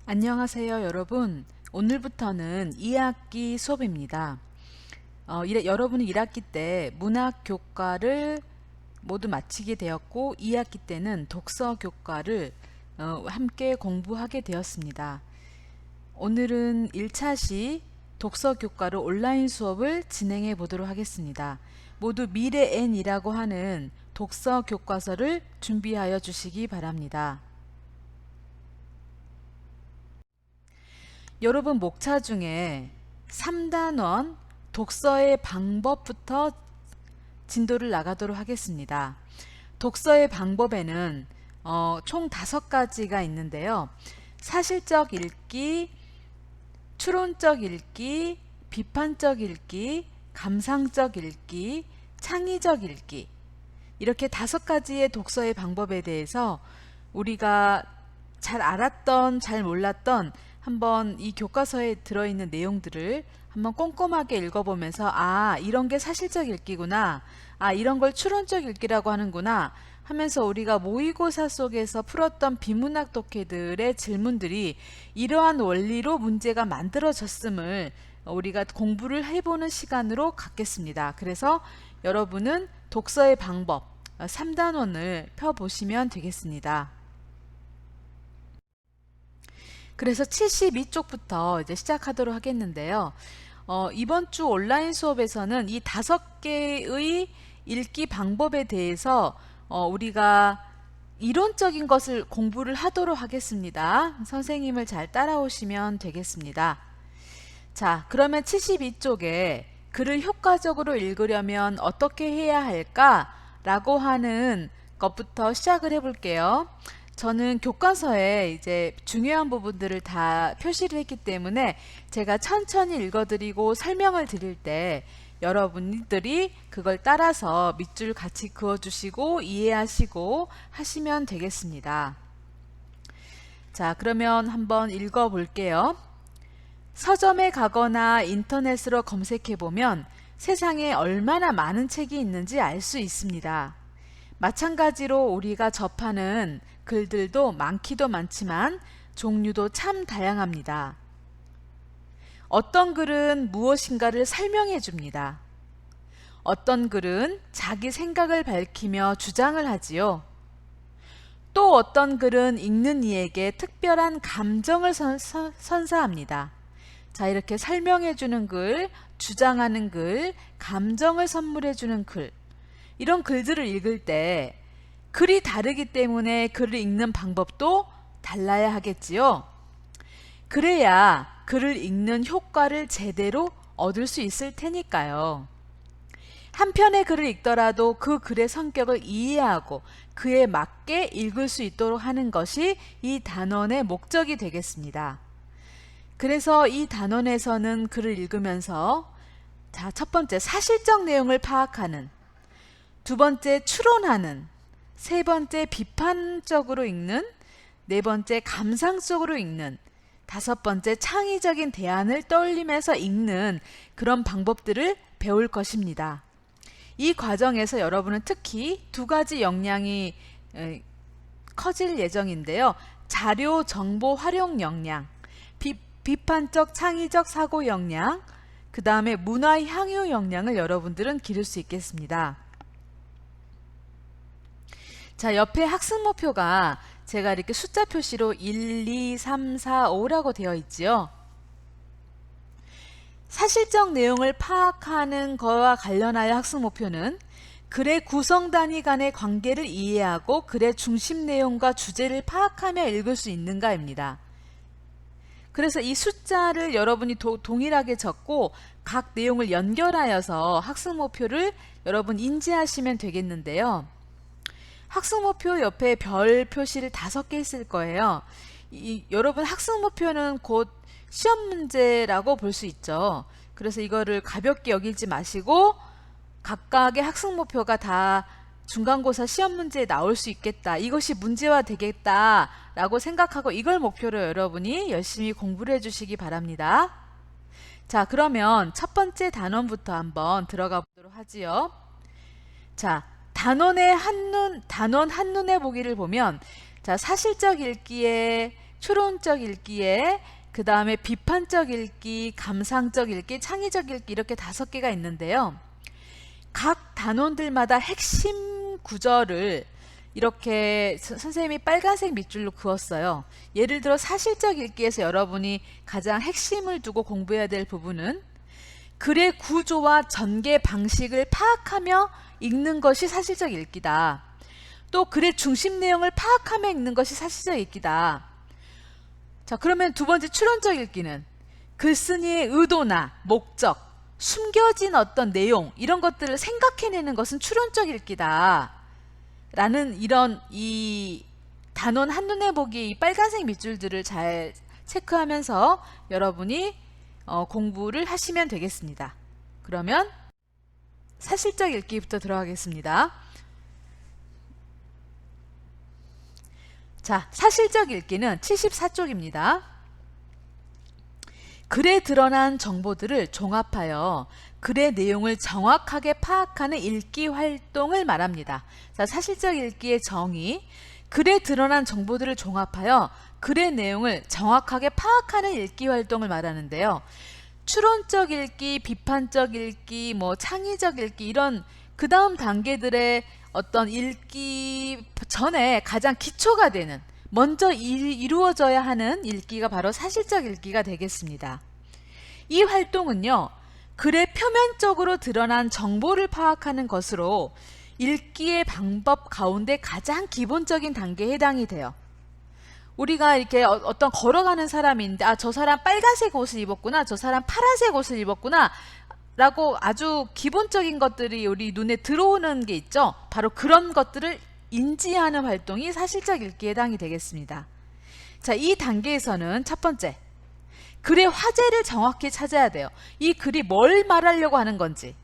안녕하세요, 여러분. 오늘부터는 2학기 수업입니다. 여러분은 1학기 때 문학 교과를 모두 마치게 되었고 2학기 때는 독서 교과를 함께 공부하게 되었습니다. 오늘은 1차 시 독서 교과로 온라인 수업을 진행해 보도록 하겠습니다. 모두 미래 N이라고 하는 독서 교과서를 준비하여 주시기 바랍니다. 여러분 목차 중에 3단원 독서의 방법부터 진도를 나가도록 하겠습니다. 독서의 방법에는 총 5가지가 있는데요. 사실적 읽기, 추론적 읽기, 비판적 읽기, 감상적 읽기, 창의적 읽기, 이렇게 5가지의 독서의 방법에 대해서 우리가 잘 알았던, 잘 몰랐던 한번 이 교과서에 들어있는 내용들을 한번 꼼꼼하게 읽어보면서 이런 게 사실적 읽기구나, 이런 걸 추론적 읽기라고 하는구나 하면서 우리가 모의고사 속에서 풀었던 비문학 독해들의 질문들이 이러한 원리로 문제가 만들어졌음을 우리가 공부를 해보는 시간으로 갖겠습니다. 그래서 여러분은 독서의 방법 3단원을 펴보시면 되겠습니다. 그래서 72쪽부터 이제 시작하도록 하겠는데요. 이번 주 온라인 수업에서는 이 5개의 읽기 방법에 대해서 우리가 이론적인 것을 공부를 하도록 하겠습니다. 선생님을 잘 따라오시면 되겠습니다. 자, 그러면 72쪽에 글을 효과적으로 읽으려면 어떻게 해야 할까? 라고 하는 것부터 시작을 해볼게요. 저는 교과서에 이제 중요한 부분들을 다 표시를 했기 때문에 제가 천천히 읽어드리고 설명을 드릴 때 여러분들이 그걸 따라서 밑줄 같이 그어주시고 이해하시고 하시면 되겠습니다. 자, 그러면 한번 읽어볼게요. 서점에 가거나 인터넷으로 검색해보면 세상에 얼마나 많은 책이 있는지 알 수 있습니다. 마찬가지로 우리가 접하는 글들도 많기도 많지만 종류도 참 다양합니다. 어떤 글은 무엇인가를 설명해 줍니다. 어떤 글은 자기 생각을 밝히며 주장을 하지요. 또 어떤 글은 읽는 이에게 특별한 감정을 선사합니다. 자, 이렇게 설명해 주는 글, 주장하는 글, 감정을 선물해 주는 글, 이런 글들을 읽을 때 글이 다르기 때문에 글을 읽는 방법도 달라야 하겠지요. 그래야 글을 읽는 효과를 제대로 얻을 수 있을 테니까요. 한 편의 글을 읽더라도 그 글의 성격을 이해하고 그에 맞게 읽을 수 있도록 하는 것이 이 단원의 목적이 되겠습니다. 그래서 이 단원에서는 글을 읽으면서 자, 첫 번째 사실적 내용을 파악하는, 두 번째 추론하는, 세 번째 비판적으로 읽는, 네 번째 감상적으로 읽는, 다섯 번째 창의적인 대안을 떠올리면서 읽는 그런 방법들을 배울 것입니다. 이 과정에서 여러분은 특히 2가지 역량이 커질 예정인데요. 자료 정보 활용 역량, 비판적 창의적 사고 역량, 그 다음에 문화 향유 역량을 여러분들은 기를 수 있겠습니다. 자, 옆에 학습 목표가 제가 이렇게 숫자 표시로 1, 2, 3, 4, 5라고 되어 있지요. 사실적 내용을 파악하는 것과 관련하여 학습 목표는 글의 구성 단위 간의 관계를 이해하고 글의 중심 내용과 주제를 파악하며 읽을 수 있는가입니다. 그래서 이 숫자를 여러분이 동일하게 적고 각 내용을 연결하여서 학습 목표를 여러분 인지하시면 되겠는데요. 학습 목표 옆에 별 표시를 5개 있을 거예요. 여러분 학습 목표는 곧 시험 문제라고 볼 수 있죠. 그래서 이거를 가볍게 여기지 마시고 각각의 학습 목표가 다 중간고사 시험 문제에 나올 수 있겠다, 이것이 문제화 되겠다 라고 생각하고 이걸 목표로 여러분이 열심히 공부를 해주시기 바랍니다. 자, 그러면 첫 번째 단원부터 한번 들어가 보도록 하지요. 자, 단원 한눈에 보기를 보면 자, 사실적 읽기에 추론적 읽기에 그 다음에 비판적 읽기, 감상적 읽기, 창의적 읽기 이렇게 5개가 있는데요. 각 단원들마다 핵심 구절을 이렇게 선생님이 빨간색 밑줄로 그었어요. 예를 들어 사실적 읽기에서 여러분이 가장 핵심을 두고 공부해야 될 부분은 글의 구조와 전개 방식을 파악하며 읽는 것이 사실적 읽기다. 또 글의 중심 내용을 파악하며 읽는 것이 사실적 읽기다. 자, 그러면 두 번째 추론적 읽기는 글쓴이의 의도나 목적, 숨겨진 어떤 내용 이런 것들을 생각해내는 것은 추론적 읽기다 라는 이런 이 단원 한눈에 보기 이 빨간색 밑줄들을 잘 체크하면서 여러분이 공부를 하시면 되겠습니다. 그러면 사실적 읽기부터 들어가겠습니다. 자, 사실적 읽기는 74쪽입니다. 글에 드러난 정보들을 종합하여 글의 내용을 정확하게 파악하는 읽기 활동을 말합니다. 자, 사실적 읽기의 정의, 글에 드러난 정보들을 종합하여 글의 내용을 정확하게 파악하는 읽기 활동을 말하는데요. 추론적 읽기, 비판적 읽기, 창의적 읽기 이런 그 다음 단계들의 어떤 읽기 전에 가장 기초가 되는 먼저 이루어져야 하는 읽기가 바로 사실적 읽기가 되겠습니다. 이 활동은요, 글의 표면적으로 드러난 정보를 파악하는 것으로 읽기의 방법 가운데 가장 기본적인 단계에 해당이 돼요. 우리가 이렇게 어떤 걸어가는 사람인데 저 사람 빨간색 옷을 입었구나, 저 사람 파란색 옷을 입었구나 라고 아주 기본적인 것들이 우리 눈에 들어오는 게 있죠. 바로 그런 것들을 인지하는 활동이 사실적 읽기에 해당이 되겠습니다. 자, 이 단계에서는 첫 번째, 글의 화제를 정확히 찾아야 돼요. 이 글이 뭘 말하려고 하는 건지.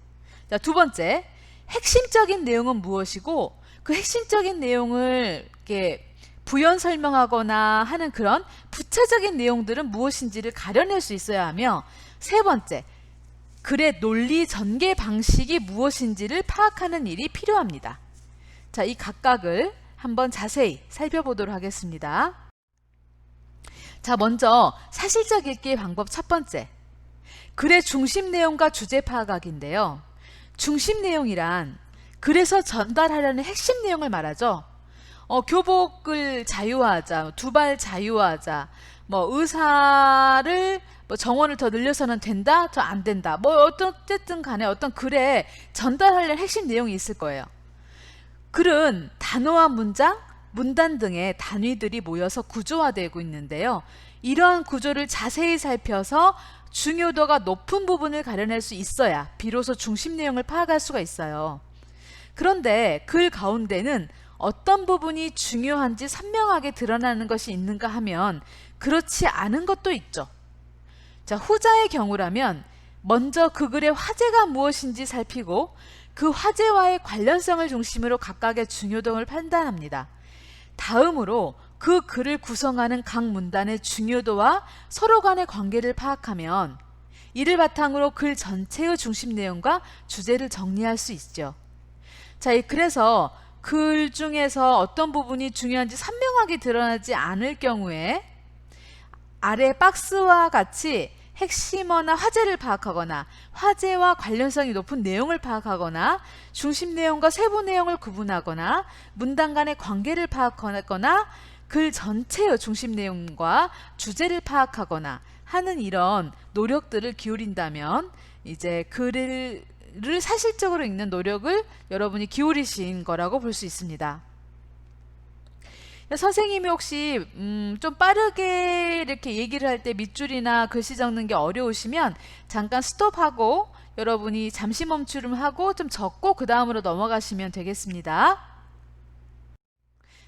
자, 두 번째, 핵심적인 내용은 무엇이고 그 핵심적인 내용을 이렇게 부연 설명하거나 하는 그런 부차적인 내용들은 무엇인지를 가려낼 수 있어야 하며, 세 번째, 글의 논리 전개 방식이 무엇인지를 파악하는 일이 필요합니다. 자, 이 각각을 한번 자세히 살펴보도록 하겠습니다. 자, 먼저 사실적 읽기의 방법 첫 번째, 글의 중심 내용과 주제 파악하기인데요. 중심 내용이란 글에서 전달하려는 핵심 내용을 말하죠. 교복을 자유화하자, 두발 자유화하자, 의사를 정원을 더 늘려서는 된다, 더 안 된다, 어쨌든 간에 어떤 글에 전달하려는 핵심 내용이 있을 거예요. 글은 단어와 문장, 문단 등의 단위들이 모여서 구조화되고 있는데요. 이러한 구조를 자세히 살펴서 중요도가 높은 부분을 가려낼 수 있어야 비로소 중심 내용을 파악할 수가 있어요. 그런데 글 가운데는 어떤 부분이 중요한지 선명하게 드러나는 것이 있는가 하면 그렇지 않은 것도 있죠. 자, 후자의 경우라면 먼저 그 글의 화제가 무엇인지 살피고 그 화제와의 관련성을 중심으로 각각의 중요도를 판단합니다. 다음으로 그 글을 구성하는 각 문단의 중요도와 서로 간의 관계를 파악하면 이를 바탕으로 글 전체의 중심 내용과 주제를 정리할 수 있죠. 자, 그래서 글 중에서 어떤 부분이 중요한지 선명하게 드러나지 않을 경우에 아래 박스와 같이 핵심어나 화제를 파악하거나 화제와 관련성이 높은 내용을 파악하거나 중심 내용과 세부 내용을 구분하거나 문단 간의 관계를 파악하거나 글 전체의 중심 내용과 주제를 파악하거나 하는 이런 노력들을 기울인다면 이제 글을 사실적으로 읽는 노력을 여러분이 기울이신 거라고 볼 수 있습니다. 선생님이 혹시 좀 빠르게 이렇게 얘기를 할 때 밑줄이나 글씨 적는 게 어려우시면 잠깐 스톱하고 여러분이 잠시 멈춤하고 좀 적고 그 다음으로 넘어가시면 되겠습니다.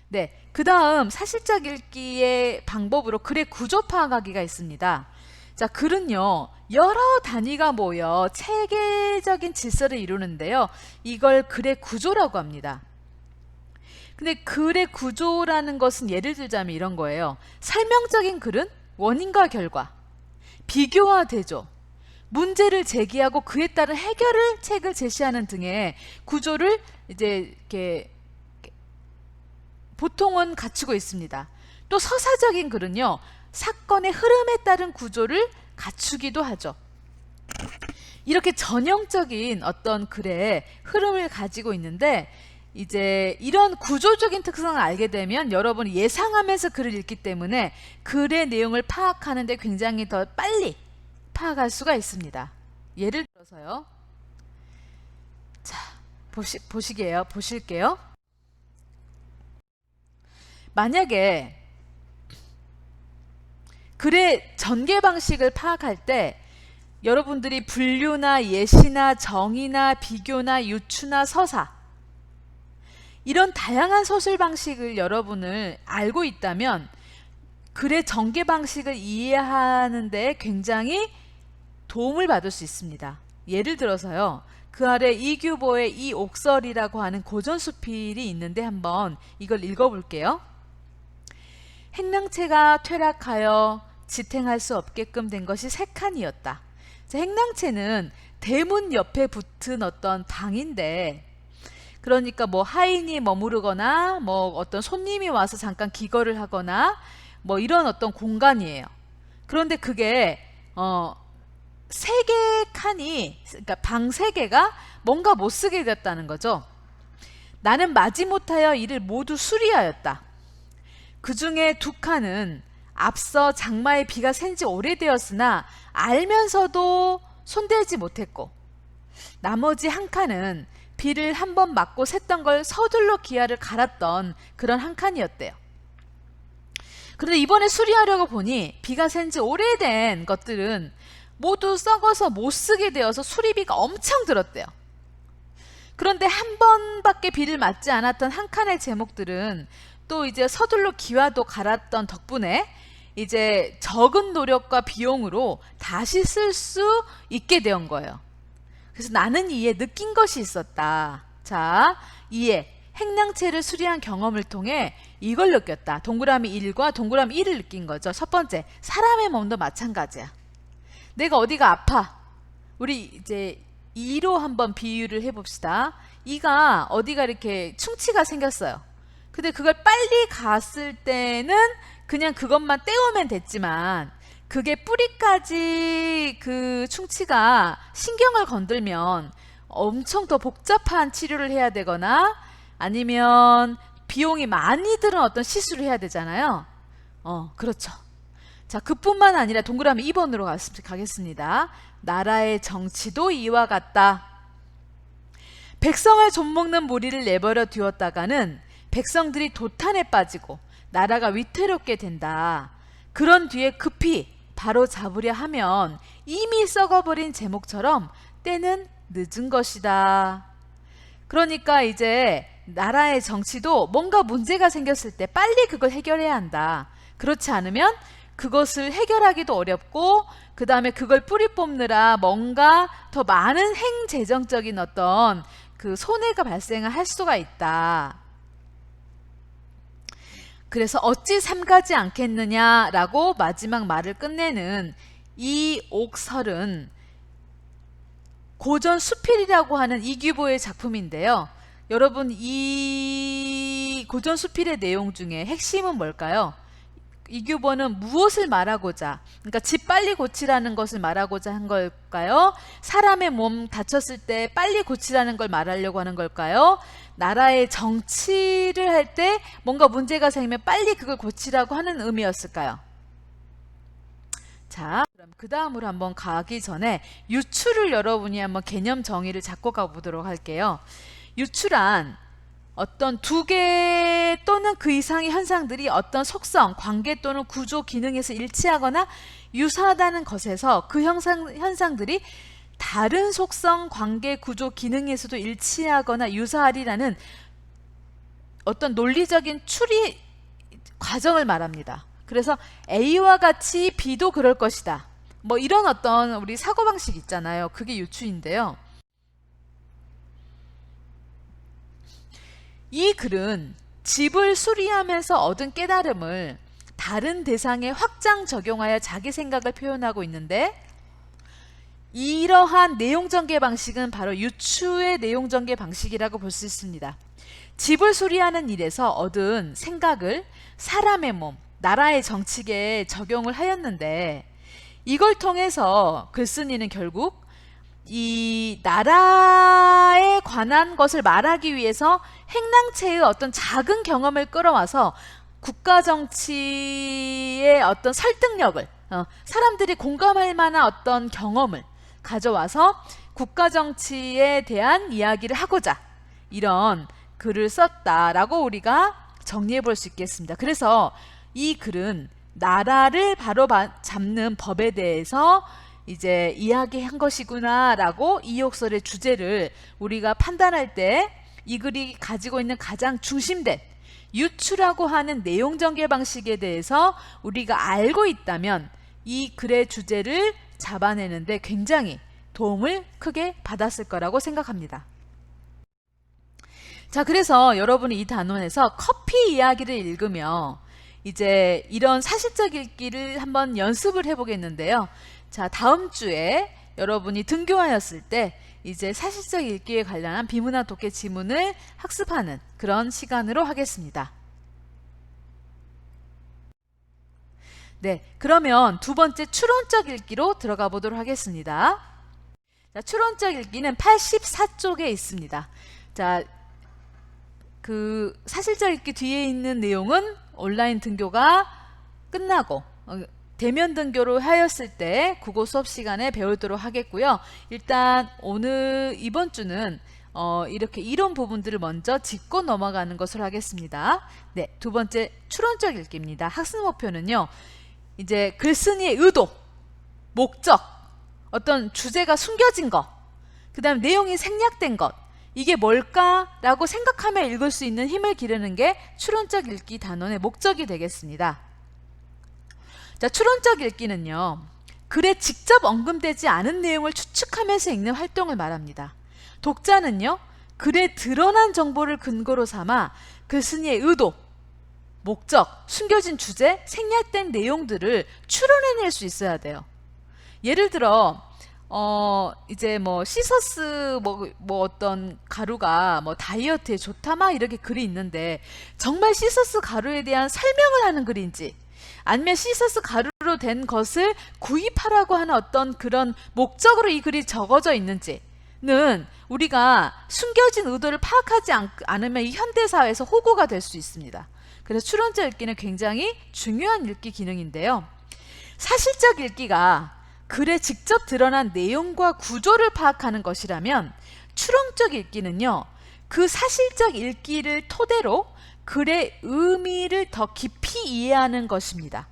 네, 그 다음 사실적 읽기의 방법으로 글의 구조 파악하기가 있습니다. 자, 글은요, 여러 단위가 모여 체계적인 질서를 이루는데요. 이걸 글의 구조라고 합니다. 근데 글의 구조라는 것은 예를 들자면 이런 거예요. 설명적인 글은 원인과 결과, 비교와 대조, 문제를 제기하고 그에 따른 해결책을 제시하는 등의 구조를 이제 이렇게 보통은 갖추고 있습니다. 또 서사적인 글은요, 사건의 흐름에 따른 구조를 갖추기도 하죠. 이렇게 전형적인 어떤 글의 흐름을 가지고 있는데, 이제 이런 구조적인 특성을 알게 되면 여러분이 예상하면서 글을 읽기 때문에 글의 내용을 파악하는데 굉장히 더 빨리 파악할 수가 있습니다. 예를 들어서요. 자, 보실게요. 만약에 글의 전개 방식을 파악할 때 여러분들이 분류나 예시나 정의나 비교나 유추나 서사, 이런 다양한 서술 방식을 여러분을 알고 있다면 글의 전개 방식을 이해하는 데 굉장히 도움을 받을 수 있습니다. 예를 들어서요, 그 아래 이규보의 이 옥설이라고 하는 고전수필이 있는데 한번 이걸 읽어볼게요. 행랑채가 퇴락하여 지탱할 수 없게끔 된 것이 3칸이었다. 행랑채는 대문 옆에 붙은 어떤 방인데, 그러니까 뭐 하인이 머무르거나 뭐 어떤 손님이 와서 잠깐 기거를 하거나 뭐 이런 어떤 공간이에요. 그런데 그게 3개의 칸이, 그러니까 방 3개가 뭔가 못 쓰게 됐다는 거죠. 나는 마지못하여 이를 모두 수리하였다. 그 중에 2칸은 앞서 장마에 비가 샌 지 오래되었으나 알면서도 손대지 못했고, 나머지 1칸은 비를 한 번 맞고 샜던 걸 서둘러 기아를 갈았던 그런 1칸이었대요. 그런데 이번에 수리하려고 보니 비가 샌 지 오래된 것들은 모두 썩어서 못 쓰게 되어서 수리비가 엄청 들었대요. 그런데 한 번밖에 비를 맞지 않았던 1칸의 제목들은 또 이제 서둘러 기와도 갈았던 덕분에 이제 적은 노력과 비용으로 다시 쓸 수 있게 된 거예요. 그래서 나는 이에 느낀 것이 있었다. 자, 이에 행랑채를 수리한 경험을 통해 이걸 느꼈다. 동그라미 1과 동그라미 1을 느낀 거죠. 첫 번째, 사람의 몸도 마찬가지야. 내가 어디가 아파. 우리 이제 이로 한번 비유를 해봅시다. 이가 어디가 이렇게 충치가 생겼어요. 근데 그걸 빨리 갔을 때는 그냥 그것만 떼우면 됐지만, 그게 뿌리까지 그 충치가 신경을 건들면 엄청 더 복잡한 치료를 해야 되거나 아니면 비용이 많이 드는 어떤 시술을 해야 되잖아요. 그렇죠. 자, 그뿐만 아니라 동그라미 2번으로 가겠습니다. 나라의 정치도 이와 같다. 백성을 좀먹는 무리를 내버려 두었다가는 백성들이 도탄에 빠지고 나라가 위태롭게 된다. 그런 뒤에 급히 바로 잡으려 하면 이미 썩어버린 제목처럼 때는 늦은 것이다. 그러니까 이제 나라의 정치도 뭔가 문제가 생겼을 때 빨리 그걸 해결해야 한다. 그렇지 않으면 그것을 해결하기도 어렵고, 그 다음에 그걸 뿌리 뽑느라 뭔가 더 많은 행재정적인 어떤 그 손해가 발생할 수가 있다. 그래서 어찌 삼가지 않겠느냐라고 마지막 말을 끝내는 이 옥설은 고전 수필이라고 하는 이규보의 작품인데요. 여러분, 이 고전 수필의 내용 중에 핵심은 뭘까요? 이규보는 무엇을 말하고자, 그러니까 집 빨리 고치라는 것을 말하고자 한 걸까요? 사람의 몸 다쳤을 때 빨리 고치라는 걸 말하려고 하는 걸까요? 나라의 정치를 할 때 뭔가 문제가 생기면 빨리 그걸 고치라고 하는 의미였을까요? 자, 그럼 그 다음으로 한번 가기 전에 유추를 여러분이 한번 개념 정의를 잡고 가보도록 할게요. 유추란 어떤 2개 또는 그 이상의 현상들이 어떤 속성, 관계 또는 구조, 기능에서 일치하거나 유사하다는 것에서 그 현상들이 다른 속성, 관계, 구조, 기능에서도 일치하거나 유사하리라는 어떤 논리적인 추리 과정을 말합니다. 그래서 A와 같이 B도 그럴 것이다. 뭐 이런 어떤 우리 사고방식 있잖아요. 그게 유추인데요. 이 글은 집을 수리하면서 얻은 깨달음을 다른 대상에 확장 적용하여 자기 생각을 표현하고 있는데, 이러한 내용 전개 방식은 바로 유추의 내용 전개 방식이라고 볼 수 있습니다. 집을 수리하는 일에서 얻은 생각을 사람의 몸, 나라의 정치계에 적용을 하였는데, 이걸 통해서 글쓴이는 결국 이 나라에 관한 것을 말하기 위해서 행랑체의 어떤 작은 경험을 끌어와서 국가 정치의 어떤 설득력을, 사람들이 공감할 만한 어떤 경험을 가져와서 국가 정치에 대한 이야기를 하고자 이런 글을 썼다라고 우리가 정리해 볼 수 있겠습니다. 그래서 이 글은 나라를 바로 잡는 법에 대해서 이제 이야기한 것이구나 라고 이욕설의 주제를 우리가 판단할 때 이 글이 가지고 있는 가장 중심된 유추라고 하는 내용 전개 방식에 대해서 우리가 알고 있다면 이 글의 주제를 잡아내는데 굉장히 도움을 크게 받았을 거라고 생각합니다. 자, 그래서 여러분이 이 단원에서 커피 이야기를 읽으며 이제 이런 사실적 읽기를 한번 연습을 해보겠는데요. 자, 다음 주에 여러분이 등교하였을 때 이제 사실적 읽기에 관련한 비문학 독해 지문을 학습하는 그런 시간으로 하겠습니다. 네, 그러면 두 번째 추론적 읽기로 들어가 보도록 하겠습니다. 자, 추론적 읽기는 84쪽에 있습니다. 자, 그 사실적 읽기 뒤에 있는 내용은 온라인 등교가 끝나고 대면 등교를 하였을 때 국어 수업 시간에 배우도록 하겠고요. 일단 이번 주는 이렇게 이론 부분들을 먼저 짚고 넘어가는 것으로 하겠습니다. 네, 두 번째 추론적 읽기입니다. 학습 목표는요, 이제 글쓴이의 의도, 목적, 어떤 주제가 숨겨진 것, 그 다음 내용이 생략된 것, 이게 뭘까라고 생각하며 읽을 수 있는 힘을 기르는 게 추론적 읽기 단원의 목적이 되겠습니다. 자, 추론적 읽기는요, 글에 직접 언급되지 않은 내용을 추측하면서 읽는 활동을 말합니다. 독자는요, 글에 드러난 정보를 근거로 삼아 글쓴이의 의도, 목적, 숨겨진 주제, 생략된 내용들을 추론해낼 수 있어야 돼요. 예를 들어 이제 뭐 시서스 어떤 가루가 뭐 다이어트에 좋다 막 이렇게 글이 있는데, 정말 시서스 가루에 대한 설명을 하는 글인지 아니면 시서스 가루로 된 것을 구입하라고 하는 어떤 그런 목적으로 이 글이 적어져 있는지는 우리가 숨겨진 의도를 파악하지 않으면 이 현대사회에서 호구가 될 수 있습니다. 그래서 추론적 읽기는 굉장히 중요한 읽기 기능인데요. 사실적 읽기가 글에 직접 드러난 내용과 구조를 파악하는 것이라면, 추론적 읽기는요, 그 사실적 읽기를 토대로 글의 의미를 더 깊이 이해하는 것입니다.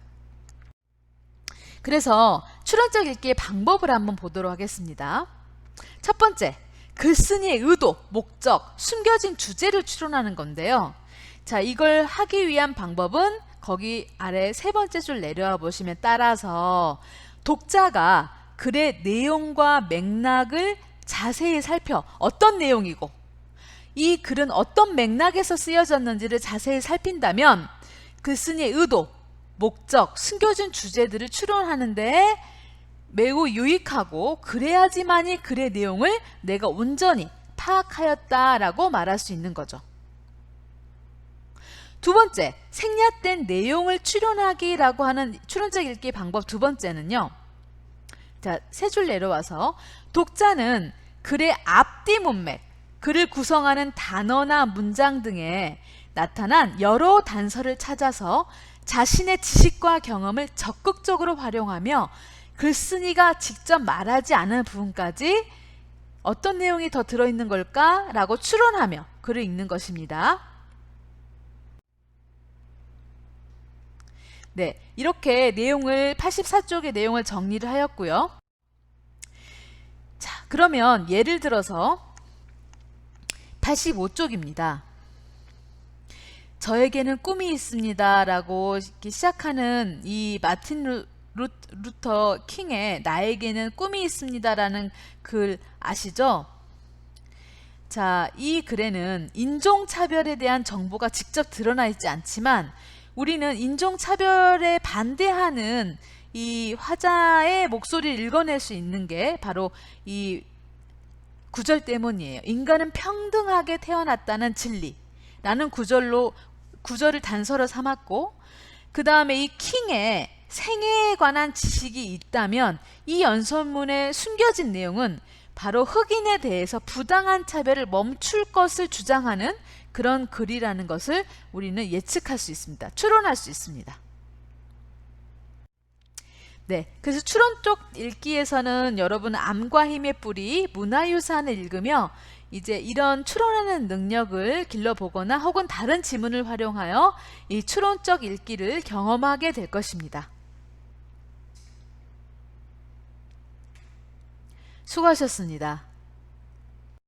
그래서 추론적 읽기의 방법을 한번 보도록 하겠습니다. 첫 번째, 글쓴이의 의도, 목적, 숨겨진 주제를 추론하는 건데요. 자, 이걸 하기 위한 방법은 거기 아래 세 번째 줄 내려와 보시면 따라서 독자가 글의 내용과 맥락을 자세히 살펴 어떤 내용이고 이 글은 어떤 맥락에서 쓰여졌는지를 자세히 살핀다면 글쓴이의 의도, 목적, 숨겨진 주제들을 추론하는 데 매우 유익하고, 그래야지만이 글의 내용을 내가 온전히 파악하였다라고 말할 수 있는 거죠. 두 번째, 생략된 내용을 추론하기라고 하는 추론적 읽기 방법 두 번째는요. 자, 세 줄 내려와서 독자는 글의 앞뒤 문맥, 글을 구성하는 단어나 문장 등에 나타난 여러 단서를 찾아서 자신의 지식과 경험을 적극적으로 활용하며 글쓴이가 직접 말하지 않은 부분까지 어떤 내용이 더 들어있는 걸까? 라고 추론하며 글을 읽는 것입니다. 네, 이렇게 내용을 84쪽의 내용을 정리를 하였고요. 자, 그러면 예를 들어서 85쪽입니다. 저에게는 꿈이 있습니다 라고 시작하는 이 마틴 루터 킹의 나에게는 꿈이 있습니다 라는 글 아시죠? 자, 이 글에는 인종차별에 대한 정보가 직접 드러나 있지 않지만 우리는 인종차별에 반대하는 이 화자의 목소리를 읽어낼 수 있는 게 바로 이 구절 때문이에요. 인간은 평등하게 태어났다는 진리라는 구절을 단서로 삼았고, 그 다음에 이 킹의 생애에 관한 지식이 있다면 이 연설문에 숨겨진 내용은 바로 흑인에 대해서 부당한 차별을 멈출 것을 주장하는 그런 글이라는 것을 우리는 예측할 수 있습니다. 추론할 수 있습니다. 네, 그래서 추론 쪽 읽기에서는 여러분 암과 힘의 뿌리, 문화유산을 읽으며 이제 이런 추론하는 능력을 길러보거나 혹은 다른 지문을 활용하여 이 추론적 읽기를 경험하게 될 것입니다. 수고하셨습니다.